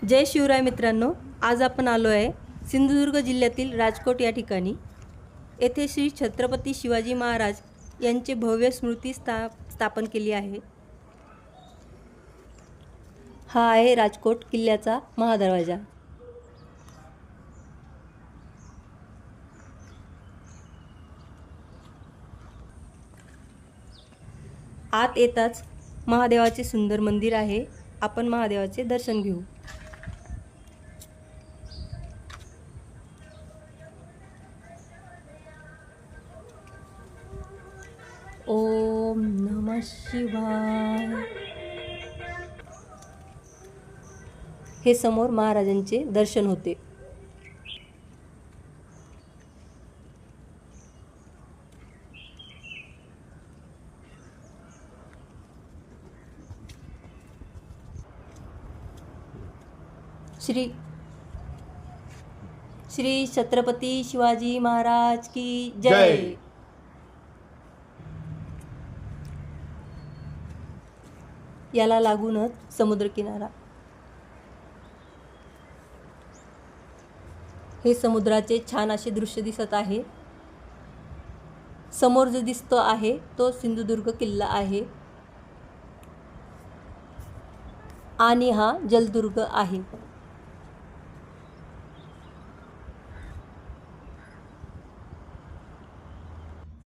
जय शिवराय मित्रांनो, आज आपण आलो आहे सिंधुदुर्ग जिल्ह्यातील राजकोट या ठिकाणी. येथे श्री छत्रपती शिवाजी महाराज यांचे भव्य स्मृती स्थापन केली आहे. हा आहे राजकोट किल्ल्याचा महादरवाजा. आत येताच महादेवाचे सुंदर मंदिर आहे. आपण महादेवाचे दर्शन घेऊ. ओम नमः शिवाय. हे समोर महाराजांचे दर्शन होते. श्री छत्रपती शिवाजी महाराज की जय. याला लागूनच समुद्रकिनारा. हे समुद्राचे छान असे दृश्य दिसत आहे. समोर जो दिसतो आहे तो सिंधुदुर्ग किल्ला आहे आणि हा जलदुर्ग आहे.